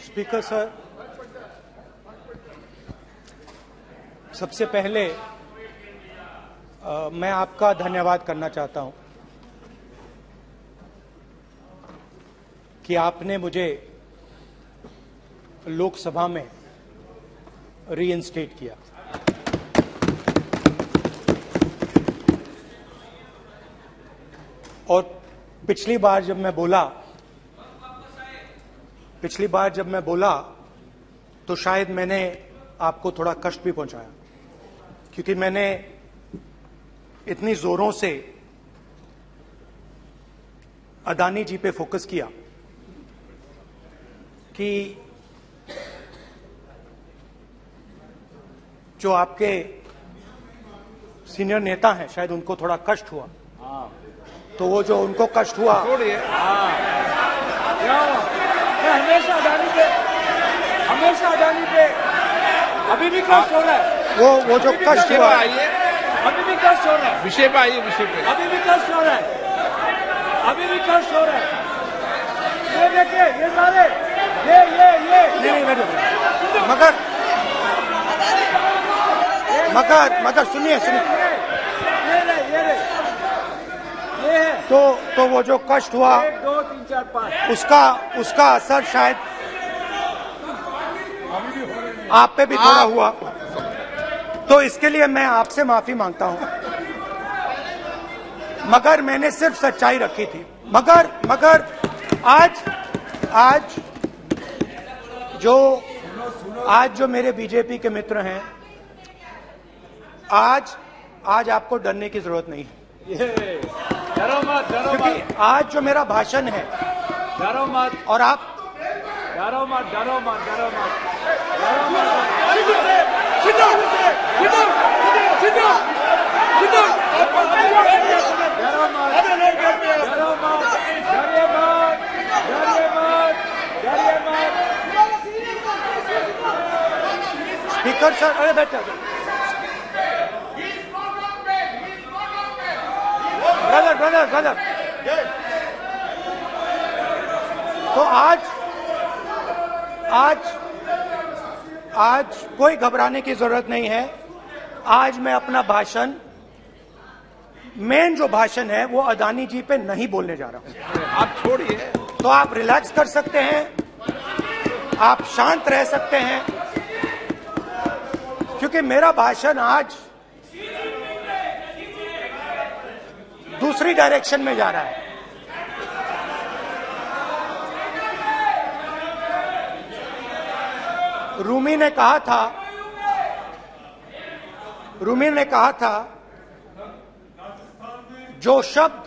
Speaker sir, सबसे पहले मैं आपका धन्यवाद करना चाहता हूं कि आपने मुझे लोकसभा में रीइंस्टेट किया। और पिछली बार जब मैं बोला तो शायद मैंने आपको थोड़ा कष्ट भी पहुंचाया, क्योंकि मैंने इतनी जोरों से अदानी जी पे फोकस किया कि जो आपके सीनियर नेता हैं शायद उनको थोड़ा कष्ट हुआ। तो वो जो उनको कष्ट हुआ, हमेशा अदानी पे अभी भी कष्ट हो रहा है। वो जो कष्ट हुआ, अभी भी कष्ट हो रहा है। विषय पे आइए, विषय पे। अभी भी कष्ट हो रहा है, अभी भी कष्ट हो रहा है। ये देखिए, ये सारे नहीं मगर सुनिए ये है। तो वो जो कष्ट हुआ, 1 2 3 4 5 उसका असर शायद आप पे भी थोड़ा हुआ। तो इसके लिए मैं आपसे माफी मांगता हूं, मगर मैंने सिर्फ सच्चाई रखी थी। मगर आज जो मेरे बीजेपी के मित्र हैं, आज आपको डरने की जरूरत नहीं है। डरो मत, क्योंकि आज जो मेरा भाषण है, डरो मत, और आप डरो मत। स्पीकर सर, अरे बैठे ब्रदर। तो आज कोई घबराने की जरूरत नहीं है। आज मैं अपना मेन जो भाषण है वो अदानी जी पे नहीं बोलने जा रहा हूं। आप छोड़िए, तो आप रिलैक्स कर सकते हैं, आप शांत रह सकते हैं, क्योंकि मेरा भाषण आज दूसरी डायरेक्शन में जा रहा है। रूमी ने कहा था जो शब्द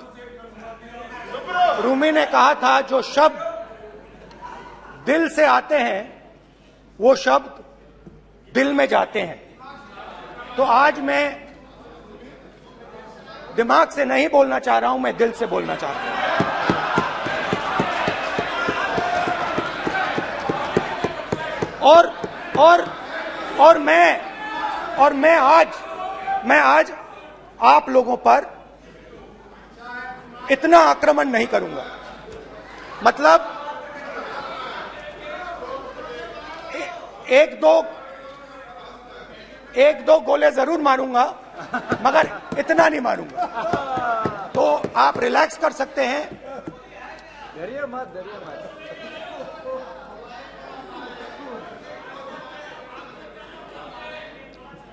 दिल से आते हैं वो शब्द दिल में जाते हैं। तो आज मैं दिमाग से नहीं बोलना चाह रहा हूं, मैं दिल से बोलना चाह रहा हूं। और मैं आज आप लोगों पर इतना आक्रमण नहीं करूंगा। मतलब एक दो गोले जरूर मारूंगा, मगर इतना नहीं मारूंगा। तो आप रिलैक्स कर सकते हैं। डरिए मत।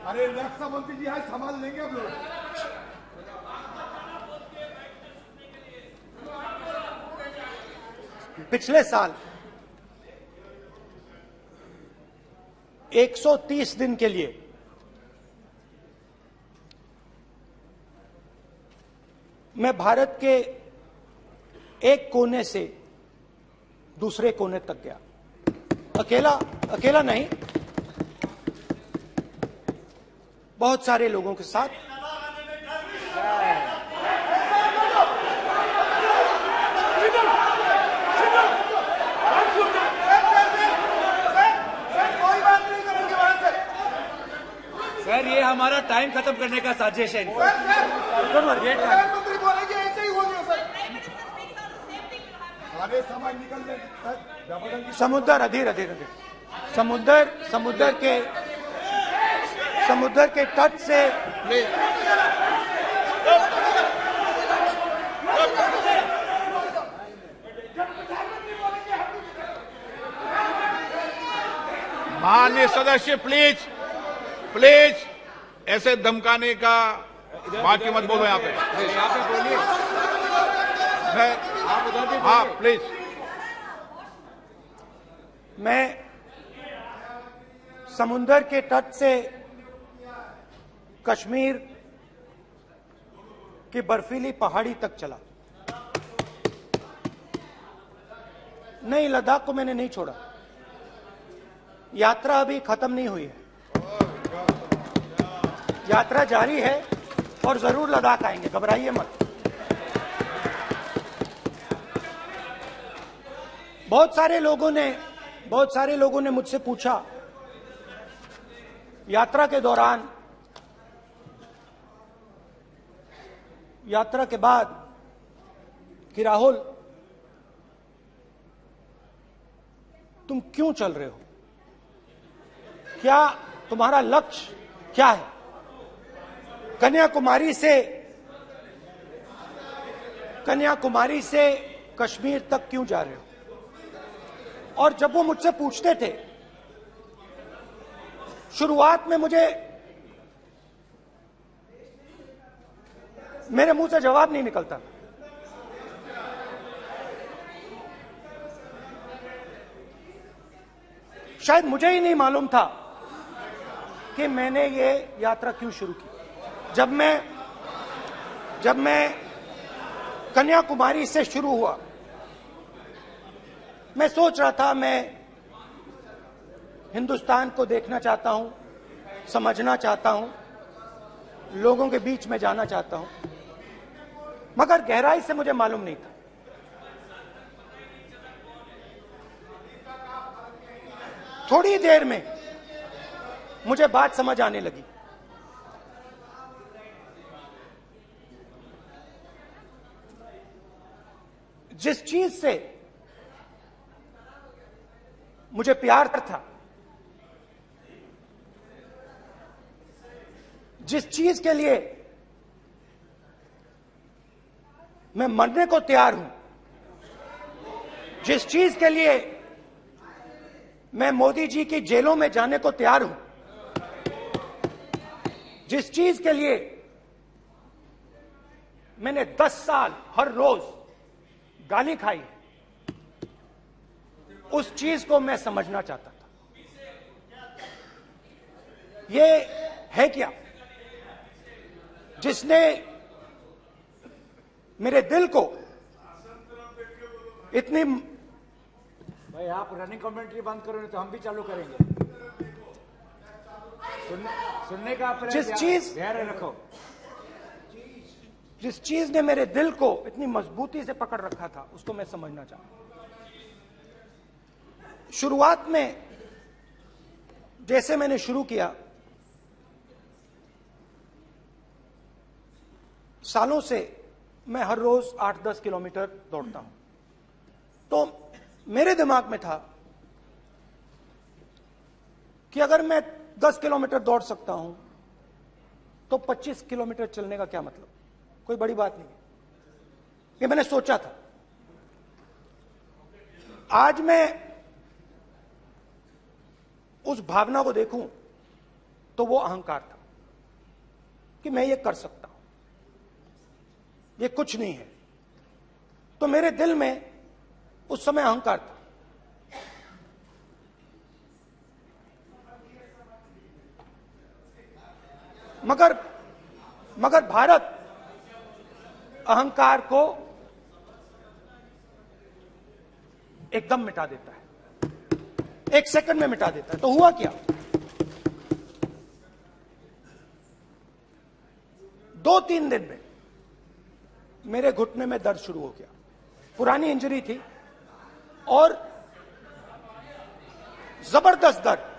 अरे रक्षा मंत्री जी आज संभाल लेंगे आप लोग। पिछले साल 130 दिन के लिए मैं भारत के एक कोने से दूसरे कोने तक गया। अकेला नहीं, बहुत सारे लोगों के साथ। सर, ये हमारा टाइम खत्म करने का साजिश है। प्रधानमंत्री बोलेंगे ऐसे ही होंगे सर। सारे समाज निकल जाए। समुद्र अधीर अधीर अधीर समुद्र के तट से माननीय सदस्य प्लीज प्लीज ऐसे धमकाने का बात की मत बोलो यहाँ पे। यहाँ पे बोलिए, आप उधर भी हाँ बोलिए। प्लीज। मैं समुद्र के तट से कश्मीर की बर्फीली पहाड़ी तक चला। नहीं, लद्दाख को मैंने नहीं छोड़ा। यात्रा अभी खत्म नहीं हुई है, यात्रा जारी है और जरूर लद्दाख आएंगे, घबराइए मत। बहुत सारे लोगों ने मुझसे पूछा यात्रा के दौरान, यात्रा के बाद कि राहुल तुम क्यों चल रहे हो, क्या तुम्हारा लक्ष्य क्या है, कन्याकुमारी से कश्मीर तक क्यों जा रहे हो। और जब वो मुझसे पूछते थे, शुरुआत में मेरे मुंह से जवाब नहीं निकलता। शायद मुझे ही नहीं मालूम था कि मैंने ये यात्रा क्यों शुरू की। जब मैं कन्याकुमारी से शुरू हुआ, मैं सोच रहा था मैं हिंदुस्तान को देखना चाहता हूं, समझना चाहता हूं, लोगों के बीच में जाना चाहता हूं, मगर गहराई से मुझे मालूम नहीं था। थोड़ी देर में मुझे बात समझ आने लगी। जिस चीज से मुझे प्यार था, जिस चीज के लिए मैं मरने को तैयार हूं, जिस चीज के लिए मैं मोदी जी की जेलों में जाने को तैयार हूं, जिस चीज के लिए मैंने 10 साल हर रोज गाली खाई, उस चीज को मैं समझना चाहता था। ये है क्या जिसने मेरे दिल को इतनी। भाई आप रनिंग कमेंट्री बंद करो, नहीं तो हम भी चालू करेंगे। सुनने का आप जिस चीज ने मेरे दिल को इतनी मजबूती से पकड़ रखा था, उसको मैं समझना चाहता। शुरुआत में जैसे मैंने शुरू किया, सालों से मैं हर रोज 8-10 किलोमीटर दौड़ता हूं, तो मेरे दिमाग में था कि अगर मैं 10 किलोमीटर दौड़ सकता हूं तो 25 किलोमीटर चलने का क्या मतलब, कोई बड़ी बात नहीं है। ये मैंने सोचा था। आज मैं उस भावना को देखूं तो वो अहंकार था कि मैं ये कर सकता हूं, ये कुछ नहीं है। तो मेरे दिल में उस समय अहंकार था। मगर भारत अहंकार को एकदम मिटा देता है, 1 सेकंड में मिटा देता है। तो हुआ क्या, 2-3 दिन में मेरे घुटने में दर्द शुरू हो गया। पुरानी इंजरी थी और जबरदस्त दर्द।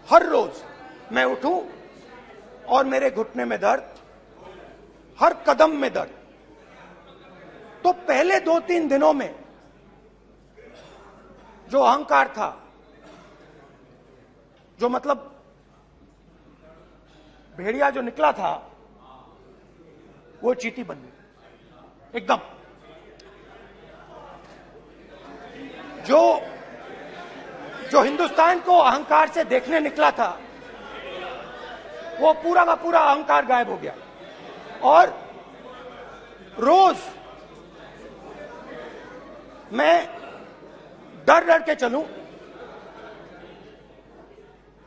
हर रोज मैं उठूं और मेरे घुटने में दर्द, हर कदम में दर्द। तो पहले 2-3 दिनों में जो अहंकार था, जो मतलब भेड़िया जो निकला था, वो चींटी बन गई एकदम। जो हिंदुस्तान को अहंकार से देखने निकला था, वो पूरा का पूरा अहंकार गायब हो गया। और रोज मैं डर डर के चलूं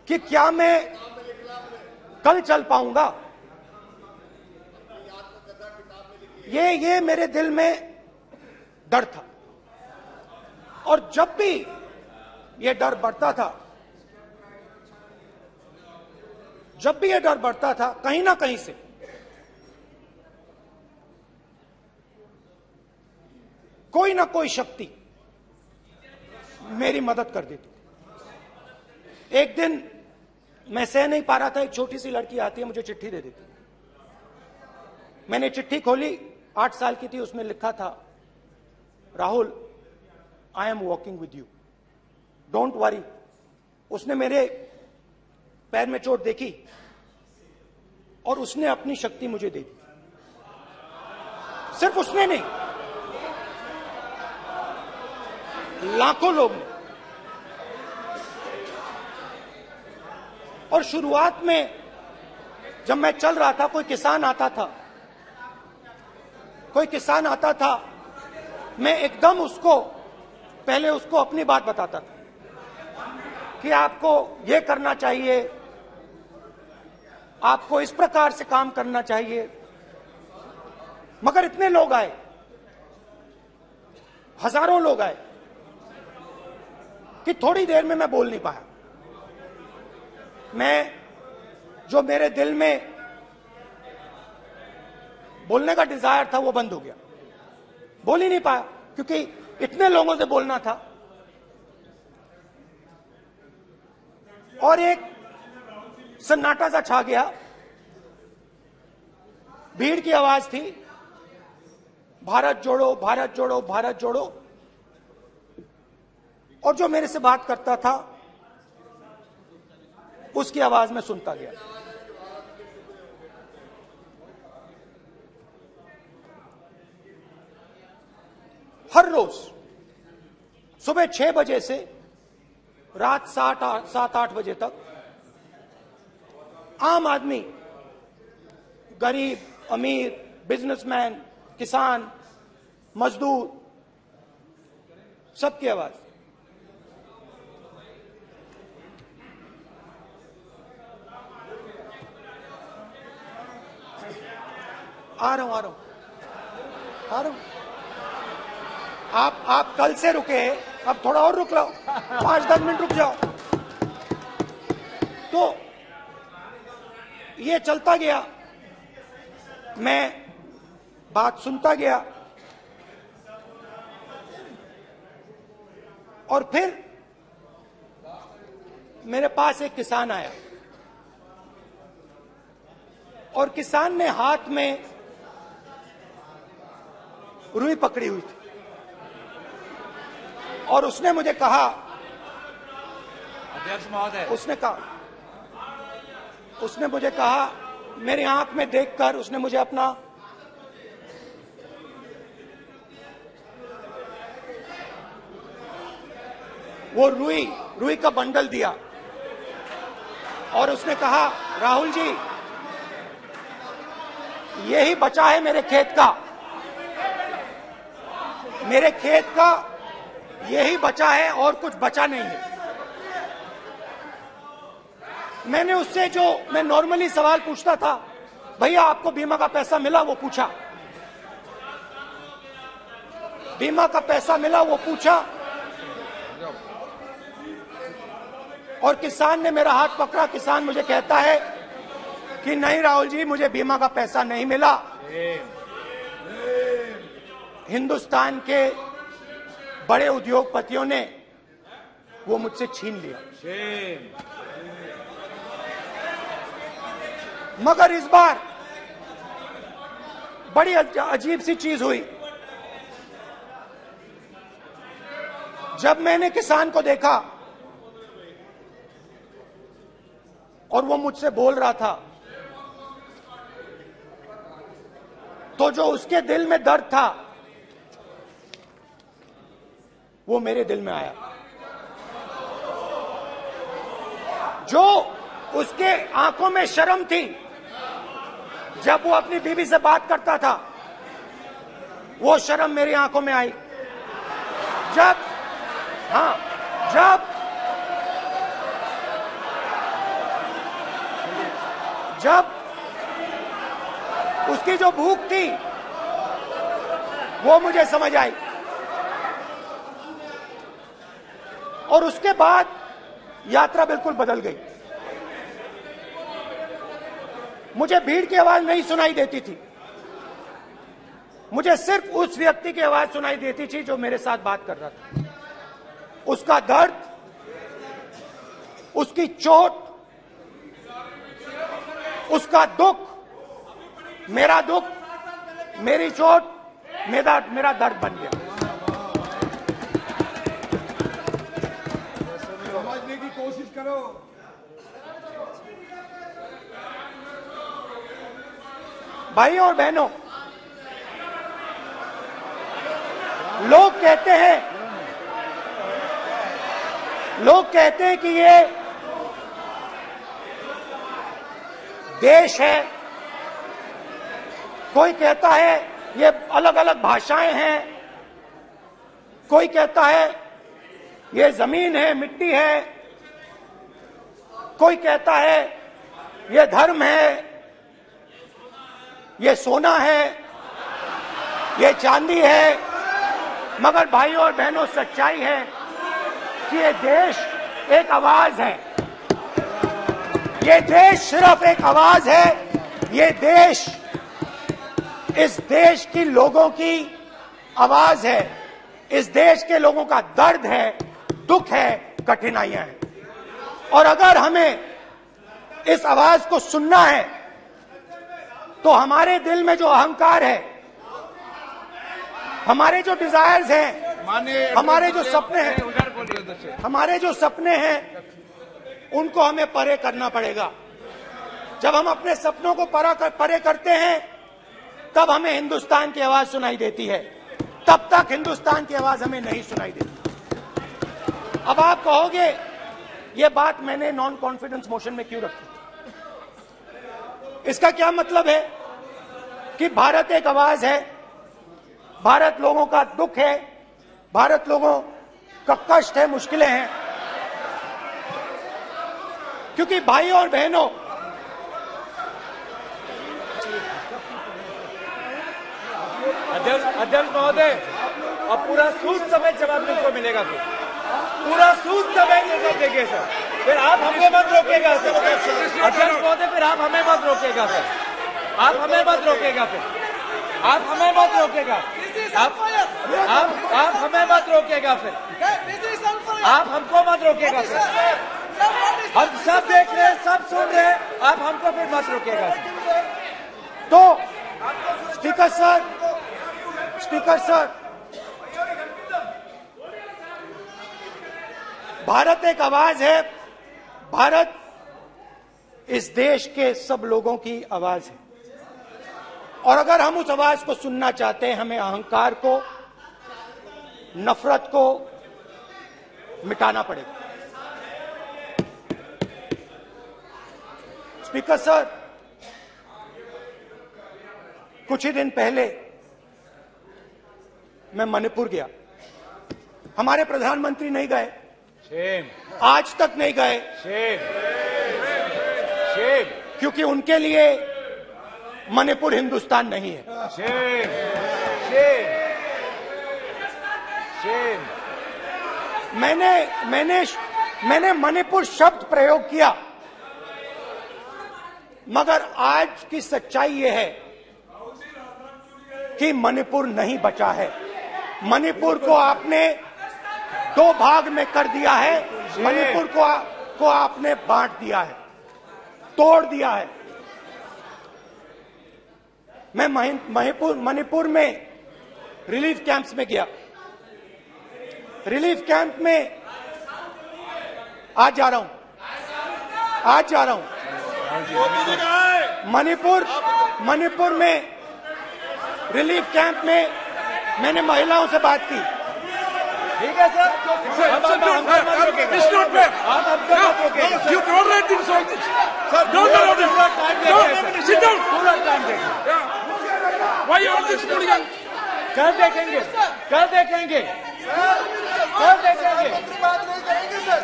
कि क्या मैं कल चल पाऊंगा। ये मेरे दिल में डर था। और जब भी ये डर बढ़ता था, कहीं ना कहीं से कोई ना कोई शक्ति मेरी मदद कर देती। एक दिन मैं सह नहीं पा रहा था, एक छोटी सी लड़की आती है, मुझे चिट्ठी दे देती। मैंने चिट्ठी खोली, 8 साल की थी, उसमें लिखा था, Rahul, I am walking with you, don't worry. उसने मेरे पैर में चोट देखी और उसने अपनी शक्ति मुझे दे दी। सिर्फ उसने नहीं, लाखों लोग ने। और शुरुआत में जब मैं चल रहा था, कोई किसान आता था, मैं एकदम पहले उसको अपनी बात बताता था कि आपको ये करना चाहिए, आपको इस प्रकार से काम करना चाहिए। मगर इतने लोग आए, हजारों लोग आए, कि थोड़ी देर में मैं बोल नहीं पाया। जो मेरे दिल में बोलने का डिजायर था, वो बंद हो गया। बोल ही नहीं पाया, क्योंकि इतने लोगों से बोलना था। और एक सन्नाटा सा छा गया, भीड़ की आवाज थी, भारत जोड़ो, भारत जोड़ो, भारत जोड़ो। और जो मेरे से बात करता था, उसकी आवाज में सुनता गया। हर रोज सुबह 6 बजे से रात 7-8 बजे तक आम आदमी, गरीब, अमीर, बिजनेसमैन, किसान, मजदूर, सबकी आवाज। आ रहा हूं। आप कल से रुके, अब थोड़ा और रुक लो, 5-10 मिनट रुक जाओ। तो ये चलता गया, मैं बात सुनता गया। और फिर मेरे पास एक किसान आया, और किसान ने हाथ में रुई पकड़ी हुई थी, और उसने मुझे कहा, अध्यक्ष महोदय, उसने मुझे कहा, मेरी आंख में देखकर उसने मुझे अपना वो रुई का बंडल दिया, और उसने कहा, राहुल जी, यही बचा है मेरे खेत का यही बचा है, और कुछ बचा नहीं है। मैंने उससे, जो मैं नॉर्मली सवाल पूछता था, भैया आपको बीमा का पैसा मिला, वो पूछा। बीमा का पैसा मिला, वो पूछा। और किसान ने मेरा हाथ पकड़ा। किसान मुझे कहता है कि नहीं राहुल जी, मुझे बीमा का पैसा नहीं मिला, हिंदुस्तान के बड़े उद्योगपतियों ने वो मुझसे छीन लिया। मगर इस बार बड़ी अजीब सी चीज हुई। जब मैंने किसान को देखा और वो मुझसे बोल रहा था, तो जो उसके दिल में दर्द था वो मेरे दिल में आया। जो उसके आंखों में शर्म थी जब वो अपनी बीवी से बात करता था, वो शर्म मेरी आंखों में आई। जब उसकी जो भूख थी वो मुझे समझ आई। और उसके बाद यात्रा बिल्कुल बदल गई। मुझे भीड़ की आवाज नहीं सुनाई देती थी, मुझे सिर्फ उस व्यक्ति की आवाज सुनाई देती थी जो मेरे साथ बात कर रहा था। उसका दर्द, उसकी चोट, उसका दुख, मेरा दुख, मेरी चोट, मेरा दर्द बन गया। समझने की कोशिश करो। भाइयों और बहनों, लोग कहते हैं कि ये देश है, कोई कहता है ये अलग अलग भाषाएं हैं, कोई कहता है ये जमीन है, मिट्टी है, कोई कहता है ये धर्म है, ये सोना है, ये चांदी है। मगर भाइयों और बहनों, सच्चाई है कि ये देश एक आवाज है। ये देश सिर्फ एक आवाज है। ये देश, इस देश की लोगों की आवाज है। इस देश के लोगों का दर्द है, दुख है, कठिनाइयां हैं। और अगर हमें इस आवाज को सुनना है तो हमारे दिल में जो अहंकार है, हमारे जो डिजायर्स हैं, हमारे जो सपने हैं, उनको हमें परे करना पड़ेगा। जब हम अपने सपनों को परे करते हैं तब हमें हिंदुस्तान की आवाज सुनाई देती है, तब तक हिंदुस्तान की आवाज हमें नहीं सुनाई देती। अब आप कहोगे ये बात मैंने नॉन कॉन्फिडेंस मोशन में क्यों रखी? इसका क्या मतलब है कि भारत एक आवाज है, भारत लोगों का दुख है, भारत लोगों का कष्ट है, मुश्किलें हैं। क्योंकि भाइयों और बहनों, अध्यक्ष महोदय, अब पूरा सूद समेत जवाब तुमको मिलेगा। फिर पूरा सूद समेत जवाब देंगे सर। फिर आप हमें मत रोकेगा सर। अध्यक्ष महोदय, फिर आप हमें मत रोकेगा सर। आप हमें मत रोकेगा। फिर आप हमें मत रोकेगा। आप हमें मत रोकेगा। फिर आप हमको मत रोकेगा सर। हम सब देख रहे हैं, सब सुन रहे हैं, आप हमको फिर मत रोकेगा सर। तो स्पीकर सर, भारत एक आवाज है। भारत इस देश के सब लोगों की आवाज है। और अगर हम उस आवाज को सुनना चाहते हैं, हमें अहंकार को, नफरत को मिटाना पड़ेगा। स्पीकर सर, कुछ ही दिन पहले मैं मणिपुर गया। हमारे प्रधानमंत्री नहीं गए, आज तक नहीं गए, क्योंकि उनके लिए मणिपुर हिंदुस्तान नहीं है। मैंने मणिपुर शब्द प्रयोग किया, मगर आज की सच्चाई यह है कि मणिपुर नहीं बचा है। मणिपुर को आपने दो भाग में कर दिया है। मणिपुर को आपने बांट दिया है, तोड़ दिया है। मैं मणिपुर में रिलीफ कैंप्स में गया। रिलीफ कैंप में आज जा रहा हूं, मणिपुर में रिलीफ कैंप में मैंने महिलाओं से बात की। ठीक है सर, कल देखेंगे प्रधानमंत्री की बात नहीं करेंगे सर,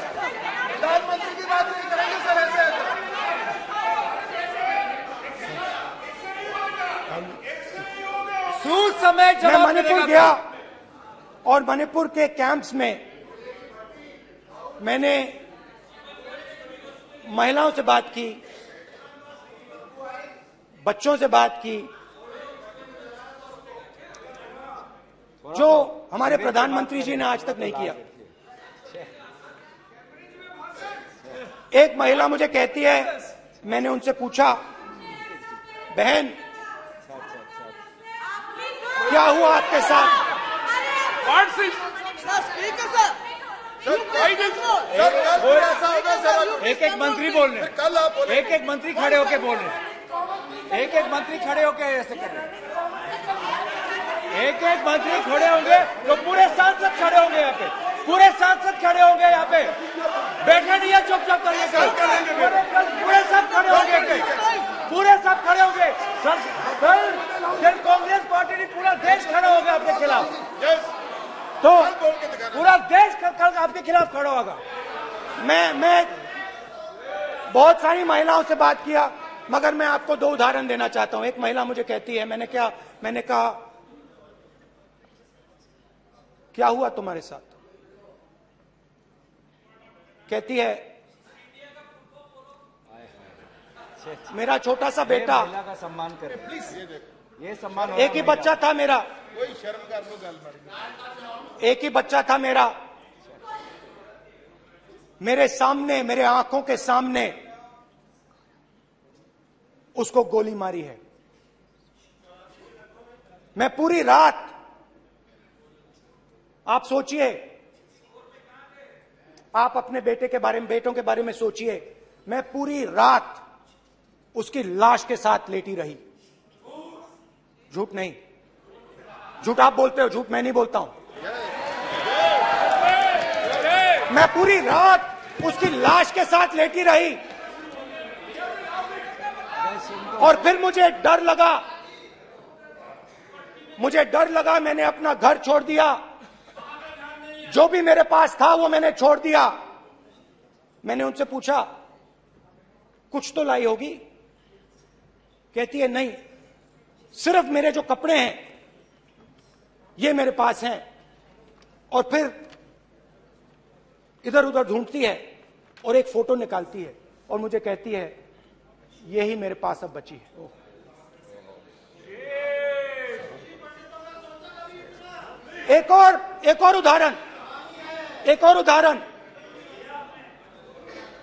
प्रधानमंत्री की बात नहीं करेंगे सर। ऐसे सूद समय मैं मणिपुर गया और मणिपुर के कैंप्स में मैंने महिलाओं से बात की, बच्चों से बात की, जो हमारे प्रधानमंत्री जी ने आज तक नहीं किया। एक महिला मुझे कहती है, मैंने उनसे पूछा, बहन क्या हुआ आपके साथ? एक एक मंत्री बोल रहे, एक एक मंत्री खड़े होके बोल रहे, एक एक मंत्री खड़े होके ऐसे कर रहे, एक एक मंत्री खड़े होंगे तो पूरे सांसद खड़े होंगे यहाँ पे, पूरे सांसद खड़े होंगे यहाँ पे, बैठे नहीं है, चुपचाप करिए। पूरे सब खड़े होंगे, पूरे सब खड़े होंगे। कल कांग्रेस पार्टी ने पूरा देश खड़ा होगा आपके खिलाफ, तो पूरा देश कल आपके खिलाफ खड़ा होगा। मैं बहुत सारी महिलाओं से बात किया, मगर मैं आपको दो उदाहरण देना चाहता हूं। एक महिला मुझे कहती है, मैंने कहा क्या हुआ तुम्हारे साथ? कहती है, मेरा छोटा सा बेटा, महिला का सम्मान करें प्लीज, ये सम्मान। एक ही बच्चा था मेरा, कोई शर्म कर लो गल मारी, एक ही बच्चा था मेरा, मेरे सामने, मेरे आंखों के सामने उसको गोली मारी है। मैं पूरी रात, आप सोचिए, आप अपने बेटे के बारे में, बेटों के बारे में सोचिए, मैं पूरी रात उसकी लाश के साथ लेटी रही। झूठ नहीं, झूठ आप बोलते हो, झूठ मैं नहीं बोलता हूं। मैं पूरी रात उसकी लाश के साथ लेटी रही और फिर मुझे डर लगा, मैंने अपना घर छोड़ दिया, जो भी मेरे पास था वो मैंने छोड़ दिया। मैंने उनसे पूछा, कुछ तो लाई होगी? कहती है, नहीं, सिर्फ मेरे जो कपड़े हैं ये मेरे पास हैं। और फिर इधर उधर ढूंढती है और एक फोटो निकालती है और मुझे कहती है, यही मेरे पास अब बची है। एक और उदाहरण,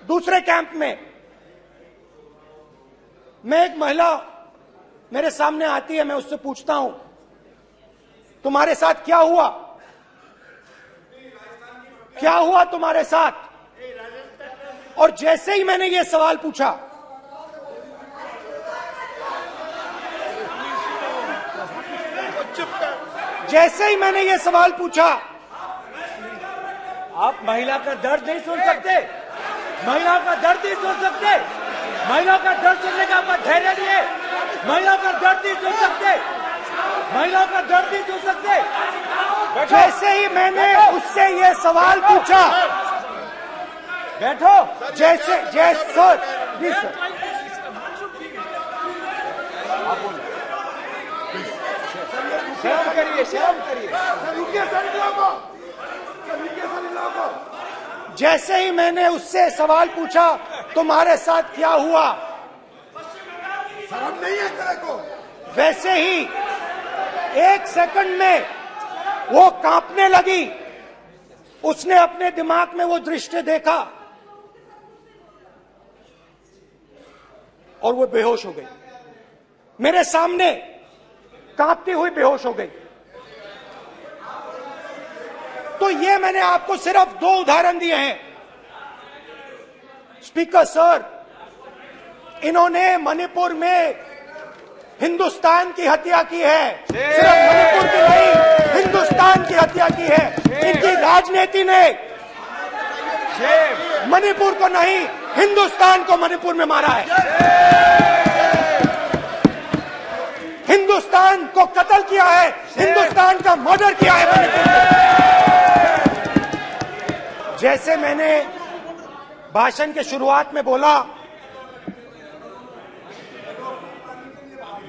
दूसरे कैंप में मैं, एक महिला मेरे सामने आती है, मैं उससे पूछता हूं, तुम्हारे साथ क्या हुआ? क्या हुआ तुम्हारे साथ? और जैसे ही मैंने ये सवाल पूछा, आप महिला का दर्द नहीं सुन सकते, महिला का दर्द नहीं सुन सकते, महिला का दर्द सुनने का आपका धैर्य नहीं है, महिला का दर्द नहीं सुन सकते, महिला का दर्द नहीं सुन सकते। जैसे ही मैंने उससे ये सवाल पूछा, बैठो, जैसे सर, जी सर, शर्म करिए। जैसे ही मैंने उससे सवाल पूछा, तुम्हारे साथ क्या हुआ, शर्म नहीं है तेरे को? वैसे ही 1 सेकंड में वो कांपने लगी। उसने अपने दिमाग में वो दृश्य देखा और वो बेहोश हो गई। मेरे सामने कांपती हुई बेहोश हो गई। तो ये मैंने आपको सिर्फ 2 उदाहरण दिए हैं। स्पीकर सर, इन्होंने मणिपुर में हिंदुस्तान की हत्या की है, सिर्फ मणिपुर की नहीं, हिंदुस्तान की हत्या की है। इनकी राजनीति ने मणिपुर को नहीं, हिंदुस्तान को मणिपुर में मारा है। हिंदुस्तान को कत्ल किया है, हिंदुस्तान का मर्डर किया है मणिपुर में। जैसे मैंने भाषण के शुरुआत में बोला,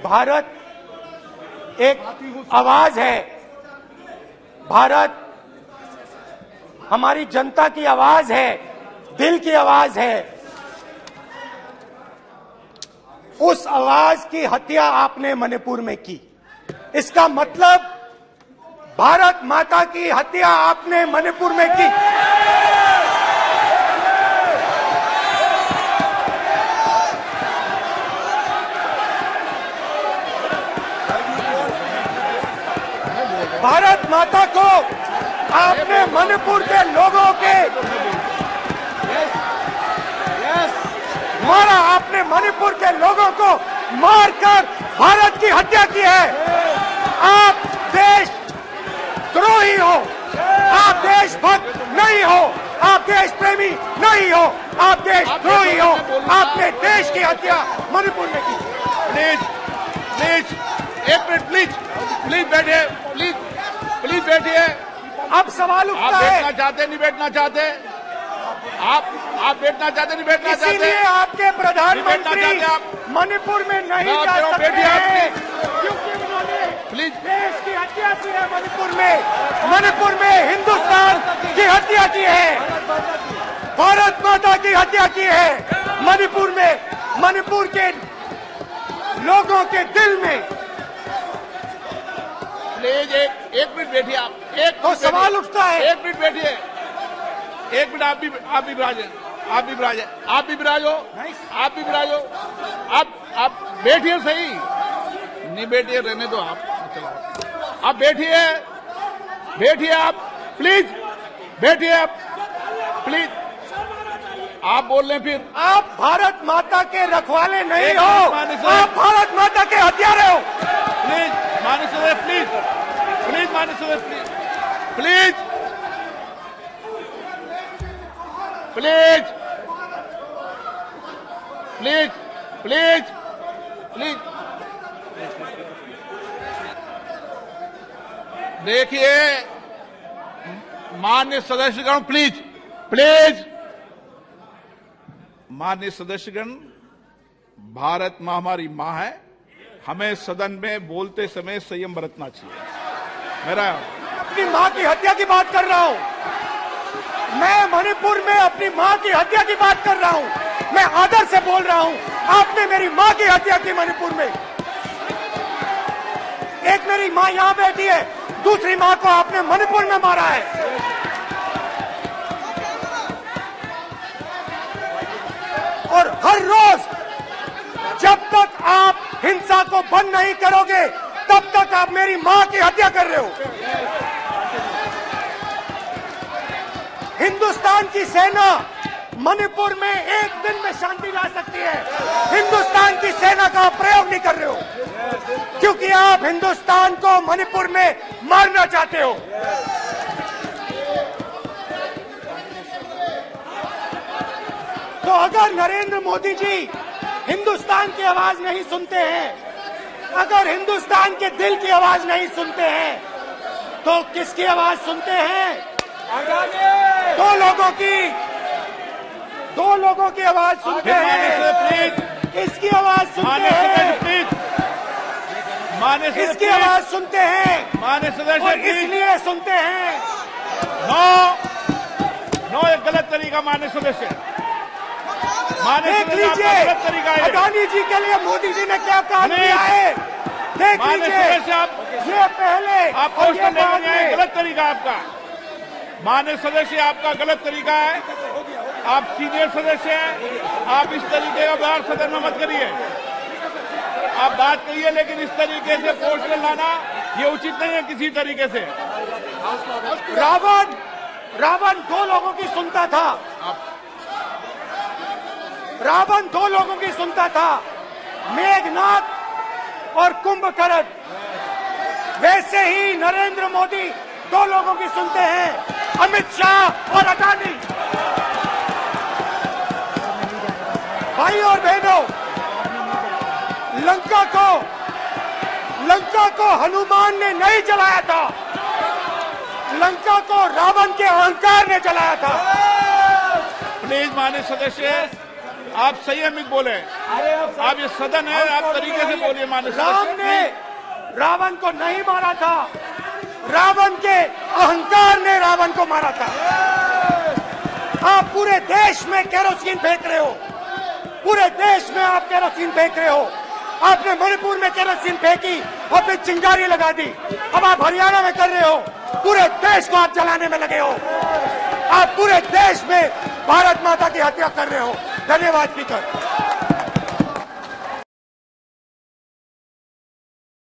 भारत एक आवाज है, भारत हमारी जनता की आवाज है, दिल की आवाज है। उस आवाज की हत्या आपने मणिपुर में की। इसका मतलब भारत माता की हत्या आपने मणिपुर में की। भारत माता को आपने मणिपुर के लोगों के मारा, आपने मणिपुर के लोगों को मारकर भारत की हत्या की है। आप देशद्रोही हो, आप देशभक्त नहीं हो, आप देश प्रेमी नहीं हो, आप देशद्रोही हो। आपने देश की हत्या मणिपुर में की। प्लीज प्लीज एक मिनट, प्लीज प्लीज बैठिए, प्लीज प्लीज बैठिए। अब सवाल आप उठता है, बैठना चाहते नहीं बैठना चाहते, आप बैठना चाहते नहीं बैठना चाहते, इसीलिए आपके प्रधानमंत्री आप मणिपुर में नहीं जा सकते बैठिए हैं, आप क्योंकि उन्होंने प्लीज देश की हत्या की है। मणिपुर में हिंदुस्तान की हत्या की है, भारत माता की हत्या की है। मणिपुर में, मणिपुर के लोगों के दिल में। प्लीज एक मिनट बैठिए आप, एक तो सवाल उठता है, एक मिनट बैठिए, एक मिनट। आप भी विराजे, आप भी विराजे, आप भी विराजो, आप भी विराजो। आप बैठिए, सही नहीं बैठिए, रहने दो आप बैठिए, बैठिए आप प्लीज, बैठिए आप प्लीज। आप बोल रहे फिर आप भारत माता के रखवाले नहीं एक हो, मिनट, आप भारत माता के हत्यारे हो। प्लीज माननीय सदस्य, प्लीज प्लीज माननीय सदस्य, please please please please please. देखिए माननीय सदस्यगण, प्लीज प्लीज। माननीय सदस्यगण, भारत मां हमारी मां है, हमें सदन में बोलते समय संयम बरतना चाहिए। मेरा अपनी मां की हत्या की बात कर रहा हूं मैं, मणिपुर में अपनी मां की हत्या की बात कर रहा हूं मैं, आदर से बोल रहा हूं। आपने मेरी मां की हत्या की मणिपुर में। एक मेरी मां यहां बैठी है, दूसरी मां को आपने मणिपुर में मारा है। और हर रोज जब तक आप हिंसा को बंद नहीं करोगे, तब तक आप मेरी मां की हत्या कर रहे हो। हिंदुस्तान की सेना मणिपुर में एक दिन में शांति ला सकती है, हिंदुस्तान की सेना का प्रयोग नहीं कर रहे हो, क्योंकि आप हिंदुस्तान को मणिपुर में मारना चाहते हो। तो अगर नरेंद्र मोदी जी हिंदुस्तान की आवाज नहीं सुनते हैं, अगर हिंदुस्तान के दिल की आवाज नहीं सुनते हैं, तो किसकी आवाज सुनते हैं? दो लोगों की आवाज सुनते हैं। इसकी आवाज सुनते हैं, इसकी आवाज सुनते हैं, माननीय सदस्य, और इसलिए सुनते हैं। नो एक गलत तरीका माननीय सदस्य, देख लीजिए अडानी जी के लिए मोदी जी ने क्या काम किया है। देख लीजिए, ये पहले आप क्वेश्चन नहीं, गलत तरीका आपका। माननीय सदस्य, आपका गलत तरीका है। आप सीनियर सदस्य हैं, आप इस तरीके का व्यवहार सदन में मत करिए। आप बात करिए, लेकिन इस तरीके से क्वेश्चन लाना ये उचित नहीं है किसी तरीके से। रावण दो लोगों की सुनता था। रावण दो लोगों की सुनता था, मेघनाथ और कुंभकर्ण। वैसे ही नरेंद्र मोदी दो लोगों की सुनते हैं, अमित शाह और अडानी। भाई और बहनों, लंका को हनुमान ने नहीं जलाया था, लंका को रावण के अहंकार ने जलाया था। प्लीज माननीय सदस्य, आप संयमित बोले। आप ये सदन है, आप तरीके से बोलिए। माननीय राम ने रावण को नहीं मारा था, रावण के अहंकार ने रावण को मारा था। आप पूरे देश में केरोसिन फेंक रहे हो, पूरे देश में आप केरोसिन फेंक रहे हो। आपने मणिपुर में केरोसिन फेंकी, अपनी चिंगारी लगा दी। अब आप हरियाणा में कर रहे हो, पूरे देश को आप जलाने में लगे हो। आप पूरे देश में भारत माता की हत्या कर रहे हो। धन्यवाद स्पीकर।